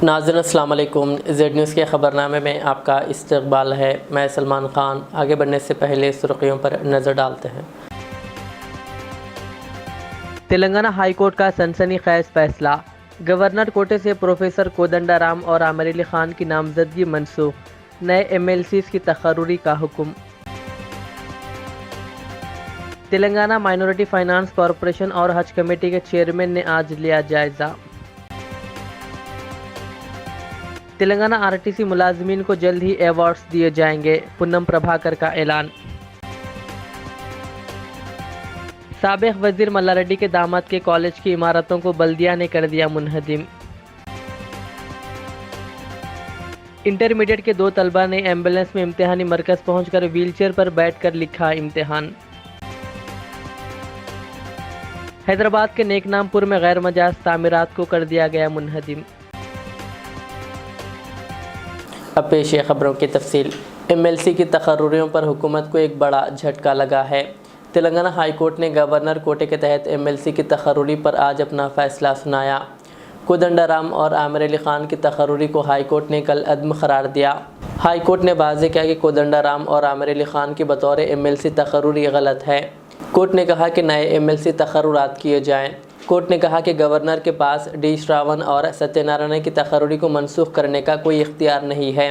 नाज़रीन अस्सलाम वालेकुम। ज़ेड न्यूज़ के ख़बरनामे में आपका इस्तक़बाल है। मैं सलमान ख़ान। आगे बढ़ने से पहले सुर्ख़ियों पर नज़र डालते हैं। तेलंगाना हाई कोर्ट का सनसनीखेज़ फैसला। गवर्नर कोटे से प्रोफेसर कोदंडाराम और आमिर अली ख़ान की नामजदगी मनसूख। नए MLCs की तक़र्रुरी का हुक्म। तेलंगाना माइनॉरिटी फाइनेंस कॉरपोरेशन और हज कमेटी के चेयरमैन ने आज लिया जायज़ा। तेलंगाना RTC मुलाजमीन को जल्द ही अवार्ड्स दिए जाएंगे। पूनम प्रभाकर का ऐलान। साबिक़ वज़ीर मल्लारेड्डी के दामाद के कॉलेज की इमारतों को बल्दिया ने कर दिया मुनहदिम। इंटरमीडिएट के 2 तलबा ने एम्बुलेंस में इम्तिहानी मरकज़ पहुंचकर व्हीलचेयर पर बैठकर लिखा इम्तिहान। हैदराबाद के नेकनामपुर में गैर मजाज तामीरात को कर दिया गया मुनहदिम। अब पेश है ख़बरों की तफसील। MLC की तक़र्रुरियों पर हुकूमत को एक बड़ा झटका लगा है। तेलंगाना हाई कोर्ट ने गवर्नर कोटे के तहत MLC की तक़र्रुरी पर आज अपना फ़ैसला सुनाया। कोदंडाराम और आमिर अली ख़ान की तक़र्रुरी को हाई कोर्ट ने कल अदम करार दिया। हाई कोर्ट ने वाज़ेह किया कि कोदंडाराम और आमिर अली ख़ान की बतौर MLC तक़र्रुरी गलत है। कोर्ट ने कहा कि नए MLC तक़र्रुरात किए जाएँ। कोर्ट ने कहा कि गवर्नर के पास D श्रावण और सत्यनारायण की तक़र्रुरी को मनसूख करने का कोई इख्तियार नहीं है।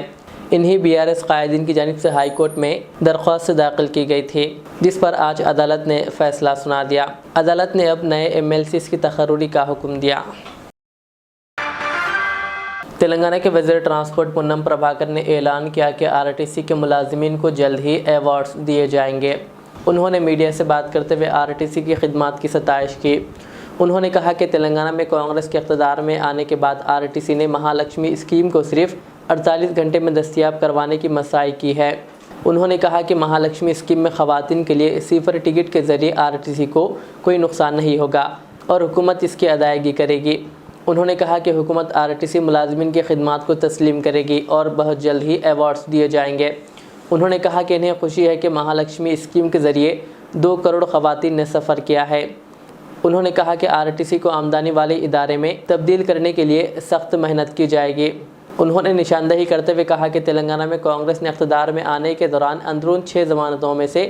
इन्हीं BRS कायदीन की जानिब से हाई कोर्ट में दरख्वास्त दाखिल की गई थी, जिस पर आज अदालत ने फ़ैसला सुना दिया। अदालत ने अब नए MLCs की तक़र्रुरी का हुक्म दिया। तेलंगाना के वज़ीर ट्रांसपोर्ट पूनम प्रभाकर ने ऐलान किया कि RTC के मुलाजमीन को जल्द ही अवार्ड्स दिए जाएंगे। उन्होंने मीडिया से बात करते हुए RTC की खिदमत की सताइश की। उन्होंने कहा कि तेलंगाना में कांग्रेस के इक़्तिदार में आने के बाद RTC ने महालक्ष्मी स्कीम को सिर्फ 48 घंटे में दस्तयाब करवाने की मसाई की है। उन्होंने कहा कि महालक्ष्मी स्कीम में ख़वातीन के लिए सिफर टिकट के ज़रिए RTC को कोई नुकसान नहीं होगा और हुकूमत इसकी अदायगी करेगी। उन्होंने कहा कि हुकूमत RTC मुलाजमीन की खिदमत को तस्लीम करेगी और बहुत जल्द ही अवार्ड्स दिए जाएंगे। उन्होंने कहा कि इन्हें खुशी है कि महालक्ष्मी स्कीम के ज़रिए 2 करोड़ ख़वातीन ने सफ़र किया है। उन्होंने कहा कि RTC को आमदनी वाले इदारे में तब्दील करने के लिए सख्त मेहनत की जाएगी। उन्होंने निशानदही करते हुए कहा कि तेलंगाना में कांग्रेस ने इक़्तिदार में आने के दौरान अंदरून 6 ज़मानतों में से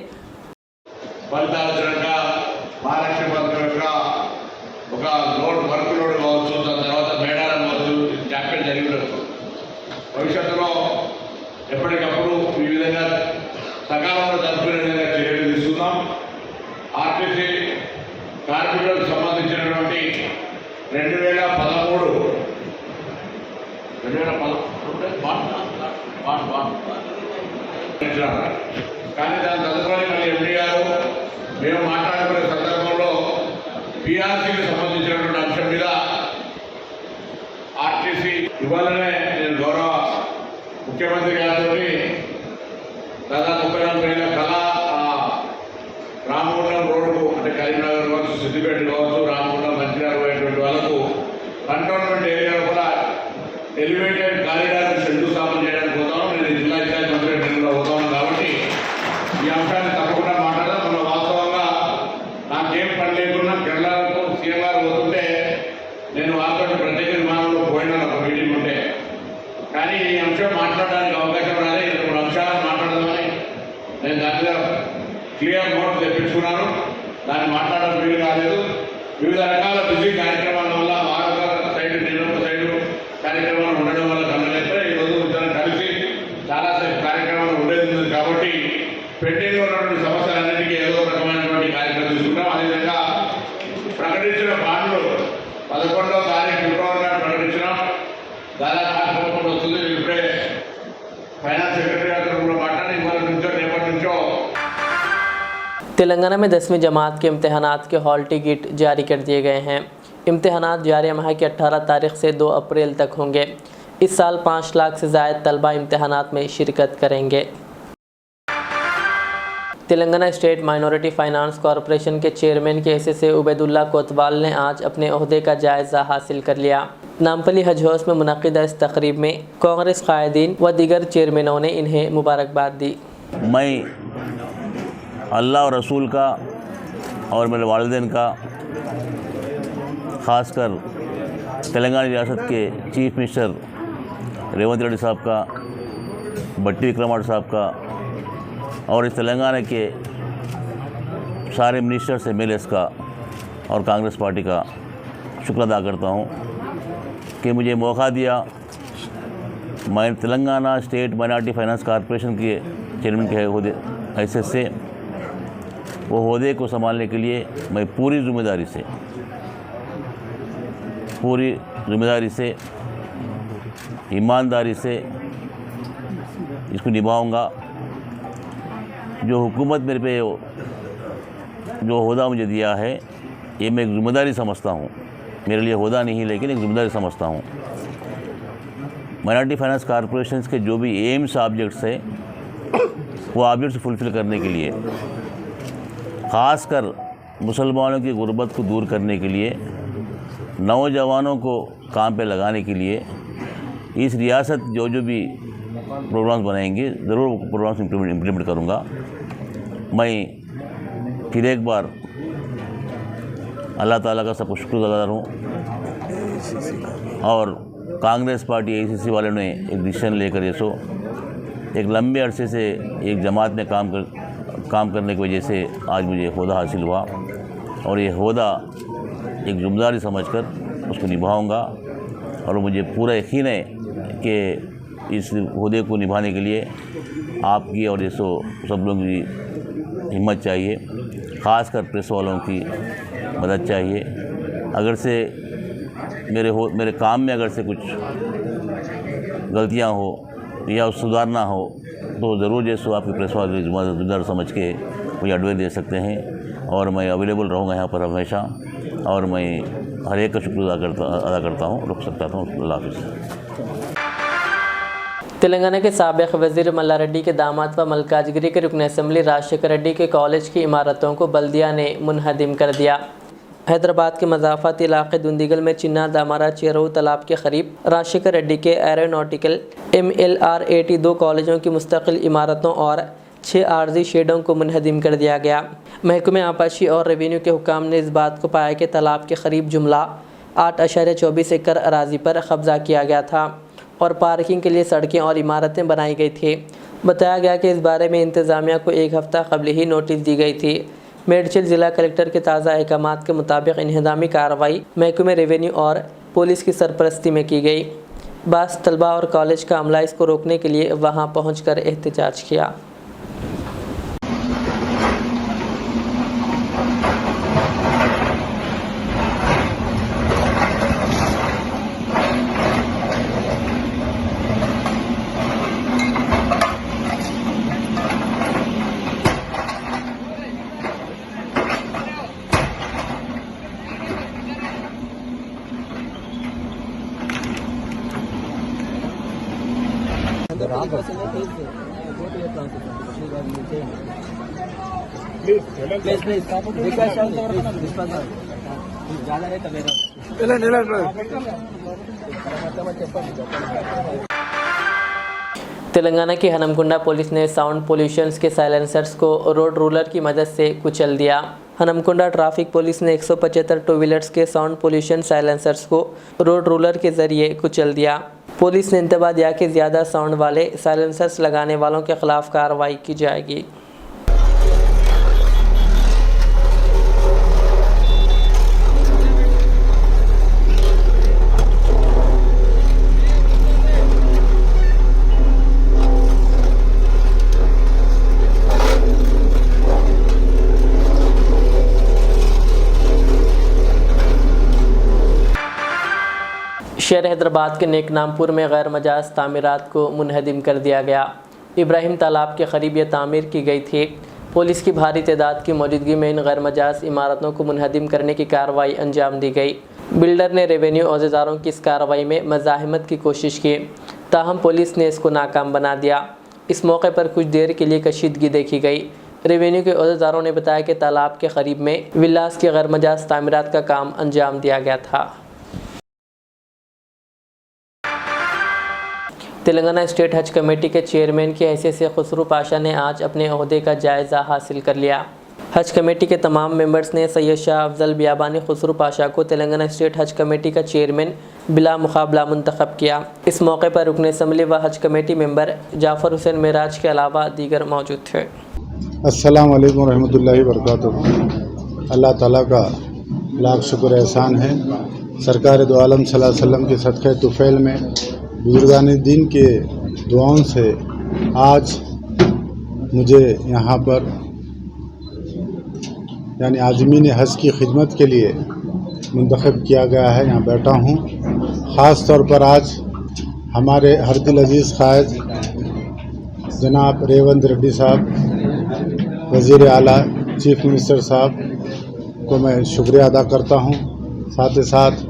కార్మికులకు సంబంధించినటువంటి 2013 కానీ దాని తదుపరి మళ్ళీ ఎంపీ గారు మేము మాట్లాడుకునే సందర్భంలో PRCకి సంబంధించినటువంటి అంశం మీద RTC ఇవ్వాలనే నేను గౌరవ ముఖ్యమంత్రి గారితో దాదాపు 34 కళ రామగుండం రోడ్డు అంటే కరీంనగర్ కావచ్చు, సిద్దిపేట కావచ్చు, రామగుండం మంచిర్యాల పోయేటువంటి వాళ్ళకు కంటోన్మెంట్ ఏరియా కూడా ఎలివేటెడ్ కారిడార్ శంకుస్థాపన చేయడానికి పోతాను. నేను జిల్లా ఇన్ఛార్జ్ మంత్రి నేను పోతాను కాబట్టి ఈ అంశాన్ని తప్పకుండా మాట్లాడదాం. మన వాస్తవంగా నాకేం పని లేకున్నా కేరళకు సీఎం గారు పోతుంటే నేను వాళ్ళతో ప్రత్యేక విమానంలో పోయినా ఒక మీటింగ్ ఉంటే, కానీ ఈ అంశం మాట్లాడడానికి అవకాశం రాలేదు. 2 అంశాలు మాట్లాడదామని నేను దాని మీద క్లియర్ నోట్ తెప్పించుకున్నాను. దాన్ని మాట్లాడడం వీలు కాలేదు. వివిధ రకాల బిజీ కార్యక్రమాల వల్ల వారొక సైడ్ నేను ఒక సైడు కార్యక్రమాలు ఉండడం వల్ల కలగలేక ఈరోజు ఇద్దరం కలిసి చాలాసేపు కార్యక్రమాలు ఉండేది కాబట్టి పెండింగ్ ఉన్నటువంటి సమస్యలన్నింటికీ ఏదో రకమైనటువంటి కార్యక్రమం తీసుకుంటాం. అదేవిధంగా ప్రకటించిన బాండ్లు 11వ తారీఖు ఫిబ్రవరి నాడు ప్రకటించినాం. దాదాపు 11 వస్తుంది. ఇప్పుడే ఫైనాన్స్ సెక్రటరీ గారితో కూడా మాట్లాడి ఇవాళ నుంచో రేపటి నుంచో तेलंगाना में 10वीं जमात के इम्तहानात के हॉल टिकट जारी कर दिए गए हैं। इम्तहानात जारी माह की 18 तारीख से 2 अप्रैल तक होंगे। इस साल 5 लाख से ज़ायद तलबा इम्तहानात में शिरकत करेंगे। Telangana state minority finance corporation के चेयरमैन के हैसियत से उबैदुल्ला कोतवाल ने आज अपने ओहदे का जायज़ा हासिल कर लिया। नामपली हज हाउस में मुनक़िदा इस तक़रीब में कांग्रेस कायदीन व दीगर चेयरमैनों ने इन्हें मुबारकबाद दी। मैं अल्लाह और रसूल का और मेरे वालिदैन का ख़ासकर तेलंगाना रियासत के चीफ मिनिस्टर रेवंत रेड्डी साहब का, भट्टी विक्रमार्का साहब का और इस तेलंगाना के सारे मिनिस्टर्स MLAs का और कांग्रेस पार्टी का शुक्र अदा करता हूँ कि मुझे मौका दिया। मैं Telangana state minority finance corporation के चेयरमैन के हैसियत से वो ओहदे को संभालने के लिए मैं पूरी जिम्मेदारी से ईमानदारी से इसको निभाऊंगा। जो हुकूमत मेरे पे जो ओहदा मुझे दिया है ये मैं एक जिम्मेदारी समझता हूँ। मेरे लिए ओहदा नहीं लेकिन एक जिम्मेदारी समझता हूँ। माइनॉरिटी फाइनेंस कॉरपोरेशन के जो भी एम्स ऑब्जेक्ट्स है वो ऑब्जेक्ट्स फुलफ़िल करने के लिए, ख़ासकर मुसलमानों की गुर्बत को दूर करने के लिए, नौजवानों को काम पे लगाने के लिए इस रियासत जो भी प्रोग्राम्स बनाएंगे ज़रूर वो प्रोग्राम्स इम्प्लीमेंट करूँगा। मैं फिर एक बार अल्लाह ताला का सबको शुक्रगुज़ार हूँ और कांग्रेस पार्टी ACC वालों ने एक डिसीजन लेकर एक लंबे अरसे से एक जमात में काम करने की वजह से आज मुझे ओहदा हासिल हुआ और ये ओहदा एक जिम्मेदारी समझकर उसको निभाऊंगा और मुझे पूरा यकीन है कि इस ओहदे को निभाने के लिए आपकी और सब लोगों की हिम्मत चाहिए, ख़ासकर प्रेस वालों की मदद चाहिए। अगर से मेरे काम में अगर से कुछ गलतियां हो या सुधारना हो तो ज़रूर आपकी प्रेस वाले जिम्मेदार समझ के मुझे एडवाइस दे सकते हैं और मैं अवेलेबल रहूँगा यहाँ पर हमेशा और मैं हर एक का शुक्र अदा करता हूँ। रुक सकता हूँ। अल्लाह हाफ़िज़। तेलंगाना के साबिक़ वज़ीर मल्ला रेड्डी के दामाद व मलकाजगिरी के रुकन असम्बली राजशेखर रेड्डी के कॉलेज की इमारतों को बल्दिया ने मुनहदिम कर दिया। हैदराबाद के मज़ाफ़ाती इलाक़े दुंदीगल में चिन्ना दामारा चेरो तालाब के करीब राजशेखर रेड्डी के एरोनॉटिकल MLR 82 कॉलेजों की मुस्तकिल इमारतों और 6 आर्जी शेडों को मुनहदिम कर दिया गया। महकमे आपाशी और रेवेन्यू के हुकाम ने इस बात को पाया कि तालाब के करीब जुमला 8.24 एकड़ अराजी पर कब्ज़ा किया गया था और पार्किंग के लिए सड़कें और इमारतें बनाई गई थी। बताया गया कि इस बारे में इंतज़ामिया को 1 हफ़्ता कबल ही नोटिस दी गई थी। मेडचल ज़िला कलेक्टर के ताज़ा अहकामात के मुताबिक इंहदामी कार्रवाई महकमे रेवेन्यू और पुलिस की सरपरस्ती में की गई। बास तलबा और कॉलेज का अमला इसको रोकने के लिए वहां पहुंचकर एहतजाज किया। तेलंगाना की हनमकुंडा पुलिस ने साउंड पोल्यूशंस के साइलेंसर्स को रोड रूलर की मदद से कुचल दिया। हनमकुंडा ट्रैफिक पुलिस ने 175 टू व्हीलर्स के साउंड पोल्यूशन साइलेंसर्स को रोड रूलर के ज़रिए कुचल दिया। पुलिस ने इंतबाह दिया कि ज़्यादा साउंड वाले साइलेंसर्स लगाने वालों के ख़िलाफ़ कार्रवाई की जाएगी। शहर हैदराबाद के नेकनामपुर में गैर मजाज तामीरात को मुनहदिम कर दिया गया। इब्राहिम तालाब के करीब यह तामीर की गई थी। पुलिस की भारी तादाद की मौजूदगी में इन गैर मजाज इमारतों को मुनहदिम करने की कार्रवाई अंजाम दी गई। बिल्डर ने रेवेन्यू अहदेदारों की इस कार्रवाई में मज़ाहमत की कोशिश की, ताहम पुलिस ने इसको नाकाम बना दिया। इस मौके पर कुछ देर के लिए कशीदगी देखी गई। रेवेन्यू के अहदेदारों ने बताया कि तालाब के करीब में विलास के गैर मजाज तामीरात का काम अंजाम दिया गया था। तेलंगाना स्टेट हज कमेटी के चेयरमैन की हैसियत से खुसरू पाशा ने आज अपने ओहदे का जायज़ा हासिल कर लिया। हज कमेटी के तमाम मेंबर्स ने सैयद शाह अफजल बियाबानी खुसरू पाशा को तेलंगाना स्टेट हज कमेटी का चेयरमैन बिला मुकाबला मुंतखब किया। इस मौके पर रुकन असम्बली व हज कमेटी मेंबर जाफ़र हुसैन मेराज के अलावा दीगर मौजूद थे। अस्सलाम वालेकुम रहमतुल्लाहि व बरकातुहू। अल्लाह ताला का लाख शुक्र एहसान है। सरकार दो आलम सल्लल्लाहु अलैहि वसल्लम के सदक़े तुफ़ैल में बुजुर्गान दीन के दुआओं से आज मुझे यहाँ पर यानी आज़मीन हज की खिदमत के लिए मुंतखब किया गया है। यहाँ बैठा हूँ। ख़ास तौर पर आज हमारे हर दिल अज़ीज़ क़ायद जनाब रेवंत रेड्डी साहब, वज़ीर आला चीफ मिनिस्टर साहब को मैं शुक्रिया अदा करता हूँ। साथ ही साथ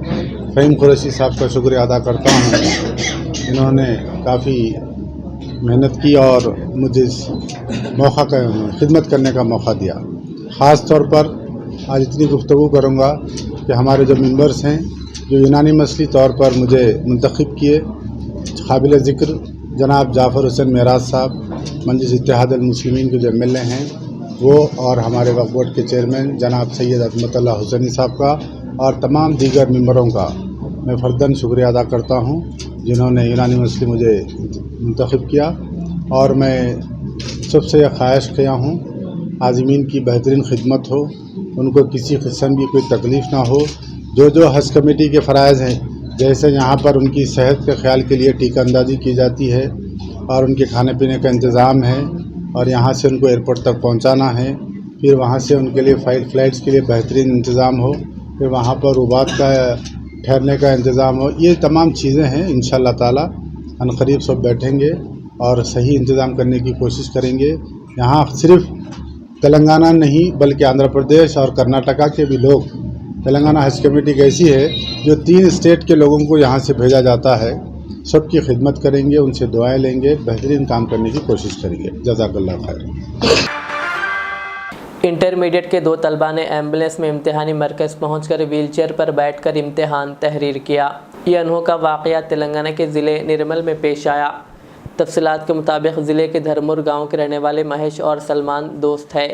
फ़हीम कुरैशी साहब का शुक्रिया अदा करता हूँ। इन्होंने काफ़ी मेहनत की और मुझे इस मौका का खिदमत करने का मौका दिया। ख़ास तौर पर आज इतनी गुफ्तगू करूँगा कि हमारे जो मेंबर्स हैं जो यूनानी मसली तौर पर मुझे मुंतखब किए, काबिल ज़िक्र जनाब जाफ़र हुसैन मेराज साहब, मजलिस इत्तेहाद अल मुस्लिमीन के जो एमएलए हैं वो, और हमारे वक्फ बोर्ड के चेयरमैन जनाब सैयद अज़मतुल्लाह हुसैनी साहब का और तमाम दीगर मेंबरों का मैं फ़र्दन शुक्रिया अदा करता हूँ जिन्होंने यूनानी मसली मुझे मुंतखब किया। और मैं सबसे यह ख्वाहिश किया हूँ आज़मीन की बेहतरीन खिदमत हो, उनको किसी किस्म की कोई तकलीफ़ ना हो। जो हज कमेटी के फ़राइज़ हैं, जैसे यहाँ पर उनकी सेहत के ख्याल के लिए टीका अंदाज़ी की जाती है और उनके खाने पीने का इंतज़ाम है, और यहाँ से उनको एयरपोर्ट तक पहुँचाना है, फिर वहाँ से उनके लिए फ़्लाइट्स के लिए बेहतरीन इंतज़ाम हो, फिर वहाँ पर रुबात का ठहरने का इंतज़ाम हो। ये तमाम चीज़ें हैं। इंशाअल्लाह ताला अनक़रीब सब बैठेंगे और सही इंतज़ाम करने की कोशिश करेंगे। यहाँ सिर्फ़ तेलंगाना नहीं बल्कि आंध्र प्रदेश और कर्नाटका के भी लोग, तेलंगाना हज कमेटी एक ऐसी है जो 3 स्टेट के लोगों को यहाँ से भेजा जाता है। सबकी खिदमत करेंगे, उनसे दुआएं लेंगे, बेहतरीन काम करने की कोशिश करेंगे। जज़ाकल्लाह खैर। इंटरमीडिएट के 2 तलबा ने एम्बुलेंस में इम्तिहानी मरकज़ पहुंचकर व्हीलचेयर पर बैठकर इम्तिहान तहरीर किया। यह अनोखा वाक़या तेलंगाना के ज़िले निर्मल में पेश आया। तफसीलात के मुताबिक ज़िले के धर्मपुर गांव के रहने वाले महेश और सलमान दोस्त है।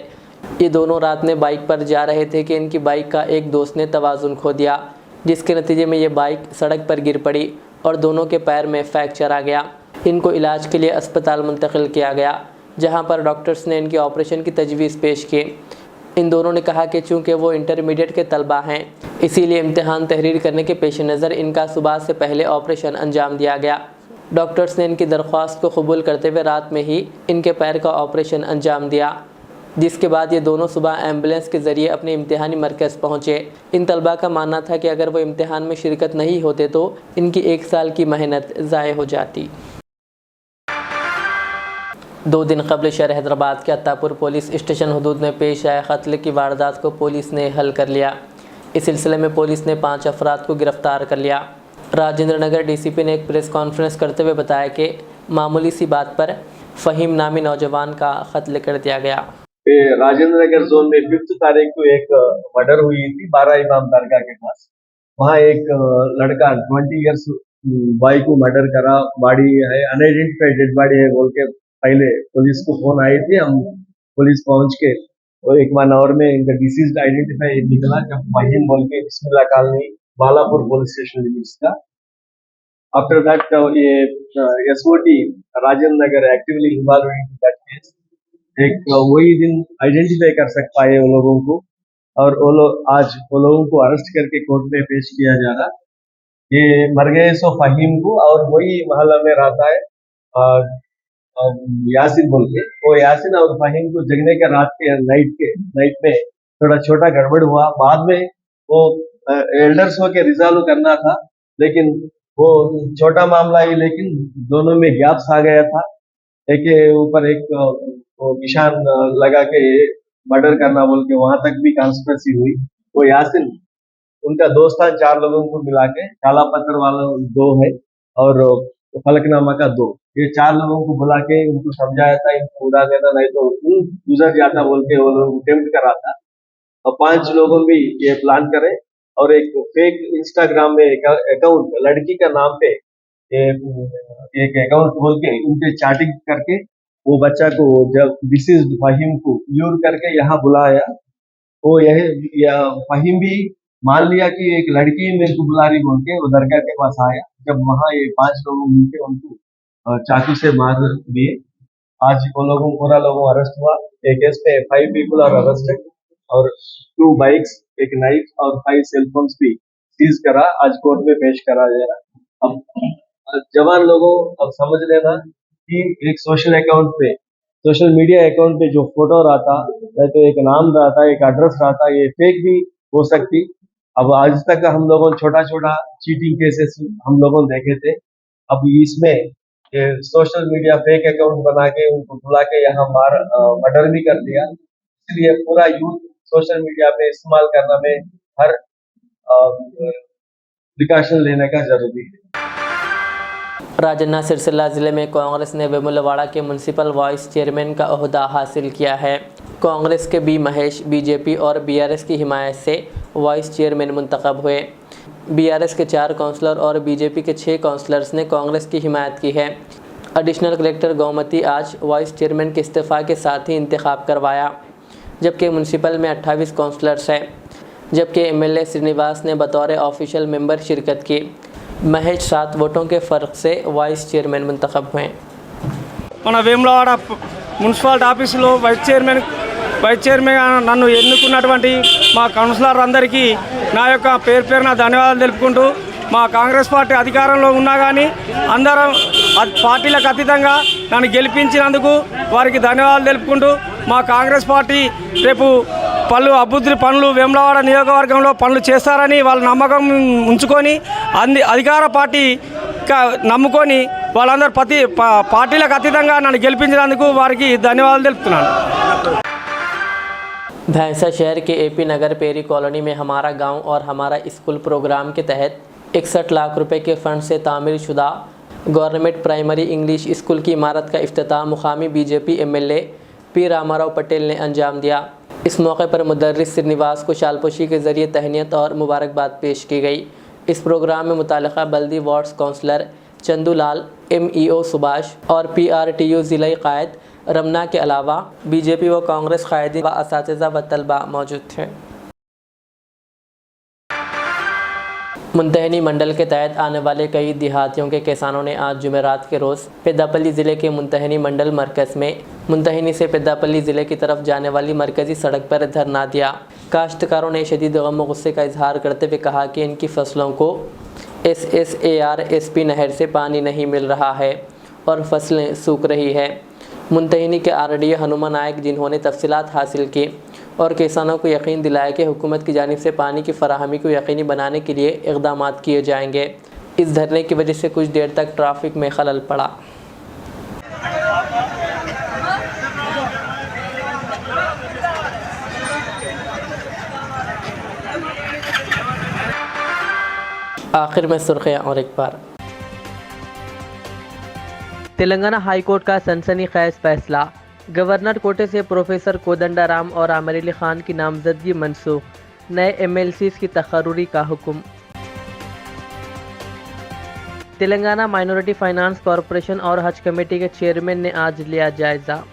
ये दोनों रात में बाइक पर जा रहे थे कि इनकी बाइक का एक दोस्त ने तवाज़ुन खो दिया, जिसके नतीजे में ये बाइक सड़क पर गिर पड़ी और दोनों के पैर में फ्रैक्चर आ गया। इनको इलाज के लिए अस्पताल मुंतकिल किया गया, जहां पर डॉक्टर्स ने इनके ऑपरेशन की तजवीज़ पेश की। इन दोनों ने कहा कि चूँकि वो इंटरमीडिएट के तलबा हैं, इसीलिए इम्तिहान तहरीर करने के पेश नज़र इनका सुबह से पहले ऑपरेशन अंजाम दिया गया। डॉक्टर्स ने इनकी दरख्वास्त को कबूल करते हुए रात में ही इनके पैर का ऑपरेशन अंजाम दिया, जिसके बाद ये दोनों सुबह एम्बुलेंस के ज़रिए अपने इम्तिहानी मरकज़ पहुँचे। इन तलबा का मानना था कि अगर वो इम्तिहान में शिरकत नहीं होते तो इनकी 1 साल की मेहनत ज़ाय हो जाती। 2 दिन कबल शहर हैदराबाद के अत्तापुर पुलिस स्टेशन हदूद में पेश आए कत्ल की वारदात को पुलिस ने हल कर लिया। इस सिलसिले में पुलिस ने 5 अफराद को गिरफ़्तार कर लिया। राजेंद्र नगर डीसीपी ने एक प्रेस कॉन्फ्रेंस करते हुए बताया कि मामूली सी बात पर फ़हीम नामी नौजवान का कत्ल कर दिया गया। राजेंद्र नगर जोन में 5 तारीख को एक मर्डर हुई थी 12 इमाम दरगाह के पास। वहाँ एक लड़का 20 इयर्स बॉय को मर्डर करा, बॉडी है अनआइडेंटिफाइड डेड बॉडी है बोल के पहले पुलिस को फोन आई थी। हम पुलिस पहुंच के वो 1 आवर में इनका डिसीज आइडेंटिफाई निकला, जब फहीम बोल के Bismillah colony Balapur police station limits का। आफ्टर दैट ये SOT Rajendra Nagar actively involve in that case. एक वही दिन आइडेंटिफाई कर सक पाए उन लोगों को, और वो लोग आज वो लोगों को अरेस्ट करके कोर्ट में पेश किया जा रहा। ये मर गए सो फहीम को, और वही मोहल्ला में रहता है यासिन बोल के। वो यासिन और फहीम को जगने के नाइट में थोड़ा छोटा गड़बड़ हुआ। बाद में वो एल्डर्स हो के रिजॉल्व करना था, लेकिन वो छोटा मामला ही, लेकिन दोनों में गैप्स आ गया था। एक के ऊपर एक निशान लगा के मर्डर करना बोल के वहां तक भी कॉन्स्पिरेसी हुई। वो यासिन उनका दोस्त था, 4 लोगों को मिला के, काला पत्थर वाला 2 है और फलकनामा का 2, ये 4 लोगों को बुला के उनको समझाया था इनको उड़ा देना नहीं तो गुजर जाता बोल के वो लोग अटेम्प्ट करा था। और 5 लोगों भी ये प्लान करे और एक फेक इंस्टाग्राम में अकाउंट लड़की का नाम पे एक अकाउंट खोल के उनके चैटिंग करके वो बच्चा को जब डिसीज फहीम को ल्यूर करके यहाँ बुलाया, वो फहीम भी मान लिया कि एक लड़की मेरे को बुला रही बोल के वो दरगाह के पास आया। जब वहाँ ये 5 लोगों मिलके उनको चाकू से मार दिए। आज वो पूरा लोगों अरेस्ट हुआ। एक केस पे 5 people आर अरेस्टेड और 2 बाइक्स, एक नाइफ और 5 सेलफोन्स भी सीज करा, आज कोर्ट में पेश करा जा रहा। अब जवान लोगों अब समझ लेना कि एक सोशल मीडिया अकाउंट पे जो फोटो रहता है तो एक नाम रहता, एक एड्रेस रहता, ये फेक भी हो सकती। अब आज तक हम लोगों छोटा चीटिंग केसेस हम लोगों देखे थे। अब इसमें ये सोशल मीडिया फेक अकाउंट बना के उनको बुला के यहाँ मर्डर भी कर दिया। इसलिए पूरा यूथ सोशल मीडिया पे इस्तेमाल करने में हर प्रिकॉशन लेने का जरूरी है। राजन्ना सिरसिल्ला ज़िले में कांग्रेस ने वेमुलवाड़ा के म्यूनसिपल वाइस चेयरमैन का ओहदा हासिल किया है। कांग्रेस के बी महेश बीजेपी और बीआरएस की हिमायत से वाइस चेयरमैन मुंतखब हुए। बीआरएस के 4 काउंसलर और बीजेपी के 6 काउंसलर्स ने कांग्रेस की हिमायत की है। एडिशनल कलेक्टर गोमती आज वाइस चेयरमैन के इस्तीफ़ा के साथ ही इंतखाब करवाया, जबकि म्यूनसिपल में 28 काउंसलर्स हैं, जबकि एमएलए श्रीनिवास ने बतौर ऑफिशियल मेंबर शिरकत की। महेश 7 वोटों के फ़र्क से वाइस चेयरमैन मुंतखब हुए। మన వేములవాడ మున్సిపాలిటీ ఆఫీసులో వైస్ చైర్మన్ నన్ను ఎన్నుకున్నటువంటి మా కౌన్సిలర్ అందరికీ నా యొక్క పేరున ధన్యవాదాలు తెలుపుకుంటూ, మా కాంగ్రెస్ పార్టీ అధికారంలో ఉన్నా కానీ అందరం పార్టీలకు అతీతంగా నన్ను గెలిపించినందుకు వారికి ధన్యవాదాలు తెలుపుకుంటూ, మా కాంగ్రెస్ పార్టీ రేపు పలు అభివృద్ధి పనులు వేములవాడ నియోజకవర్గంలో పనులు చేస్తారని వాళ్ళు నమ్మకం ఉంచుకొని అధికార పార్టీ నమ్ముకొని వాళ్ళందరూ పార్టీలకు అతీతంగా నన్ను గెలిపించినందుకు వారికి ధన్యవాదాలు తెలుపుతున్నాను। भैंसा शहर के एपी नगर पेरी कॉलोनी में हमारा गांव और हमारा स्कूल प्रोग्राम के तहत 61 लाख रुपए के फंड से तामीर शुदा गवर्नमेंट प्राइमरी इंग्लिश स्कूल की इमारत का इफ्तिताह मुकामी BJP MLA P Ramarao Patel ने अंजाम दिया। इस मौके पर मुदर्रिस श्रीनिवास को शालपोशी के ज़रिए तहनीत और मुबारकबाद पेश की गई। इस प्रोग्राम में मुतालिका बल्दी wards councillor Chandulal, MEO Subhash और पीआरटीयू ज़िला कायद रमना के अलावा बीजेपी व कांग्रेस कायदीन व असातिज़ा व तलबा मौजूद थे। मुंतहनी मंडल के तहत आने वाले कई देहातियों के किसानों ने आज जुमेरात के रोज़ पेद्दापल्ली ज़िले के मुंतहनी मंडल मरकज़ में मुंतहनी से पेद्दापल्ली ज़िले की तरफ जाने वाली मरकज़ी सड़क पर धरना दिया। काश्तकारों ने शदीद गम व गुस्से का इजहार करते हुए कहा कि इनकी फसलों को SSAR-SP नहर से पानी नहीं मिल रहा है और फसलें सूख रही है। मुंतहनी के RDO हनुमान नायक, जिन्होंने तफसीलात हासिल की और किसानों को यकीन दिलाया कि हुकूमत की जानिब से पानी की फराहमी को यकीनी बनाने के लिए इक़दाम किए जाएंगे। इस धरने की वजह से कुछ देर तक ट्रैफिक में खलल पड़ा। आखिर में सुर्खियाँ और एक बार। तेलंगाना हाई कोर्ट का सनसनीखेज फैसला, गवर्नर कोटे से प्रोफेसर कोदंडाराम और आमिर अली खान की नामजदगी मनसूख, नए MLCs की तकर्रुरी का हुक्म। तेलंगाना माइनॉरिटी फाइनेंस कॉरपोरेशन और हज कमेटी के चेयरमैन ने आज लिया जायजा।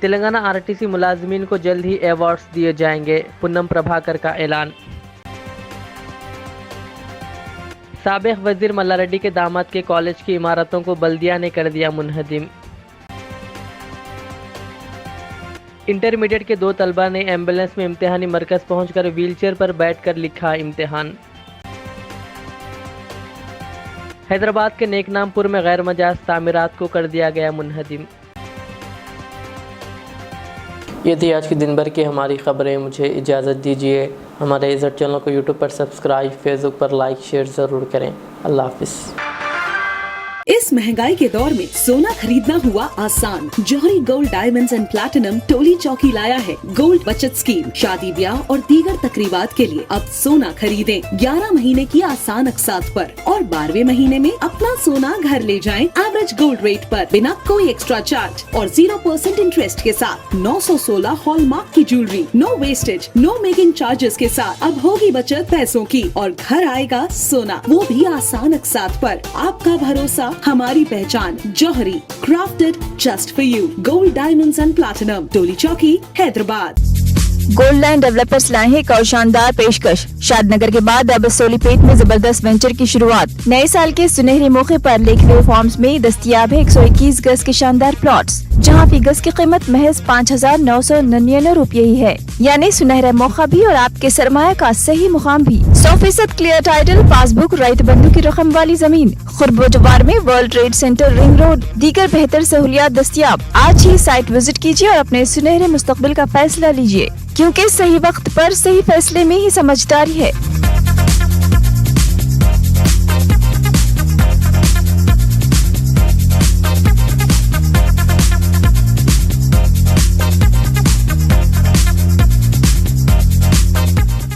तेलंगाना RTC मुलाजमीन को जल्द ही अवार्ड्स दिए जाएंगे, पुन्नम प्रभाकर का ऐलान। साबिक वजीर मल्ला रेड्डी के दामाद के कॉलेज की इमारतों को बल्दिया ने कर दिया मुनहदिम। इंटरमीडिएट के 2 तलबा ने एम्बुलेंस में इम्तिहानी मरकज़ पहुंचकर व्हीलचेयर पर बैठकर लिखा इम्तिहान। हैदराबाद के नेकनामपुर में गैर मजाज तामीरात को कर दिया गया मुनहदिम। ये थी आज की दिन भर की हमारी खबरें। मुझे इजाज़त दीजिए। हमारे इज़्ज़त चैनल को यूट्यूब पर सब्सक्राइब, फेसबुक पर लाइक शेयर ज़रूर करें। अल्लाह हाफ़िज़। इस महंगाई के दौर में सोना खरीदना हुआ आसान। जौहरी gold diamonds and platinum Toli चौकी लाया है गोल्ड बचत स्कीम। शादी ब्याह और दीगर तकरीबात के लिए अब सोना खरीदें 11 महीने की आसान अक़सात पर और 12वें महीने में अपना सोना घर ले जाएं एवरेज गोल्ड रेट पर बिना कोई एक्स्ट्रा चार्ज और 0% इंटरेस्ट के साथ। 916 हॉलमार्क की jewellery, no wastage, no making charges के साथ। अब होगी बचत पैसों की और घर आएगा सोना, वो भी आसान अक़सात पर। आपका भरोसा हमारी पहचान Jauhari, crafted just for you. Gold diamonds and platinum, Toli Chowki, Hyderabad. Gold land developers लाए हैं एक और शानदार पेशकश। शादनगर के बाद अब सोलीपेट में जबरदस्त वेंचर की शुरुआत। नए साल के सुनहरे मौके पर लेकव्यू फार्म्स में दस्तयाब है 121 गज के शानदार प्लॉट्स, जहां फी गज की कीमत महज 5,999 रुपये ही है। यानी सुनहरा मौका भी और आपके सरमाया का सही मुकाम भी। 100% क्लियर टाइटल, पासबुक, राइत बंधु की रकम वाली जमीन, खुरबोजवार में world trade centre, ring road, दीगर बेहतर सहूलियात दस्तयाब। आज ही साइट विजिट कीजिए और अपने सुनहरे मुस्तकबिल का फैसला लीजिए, क्योंकि सही वक्त पर सही फैसले में ही समझदारी है।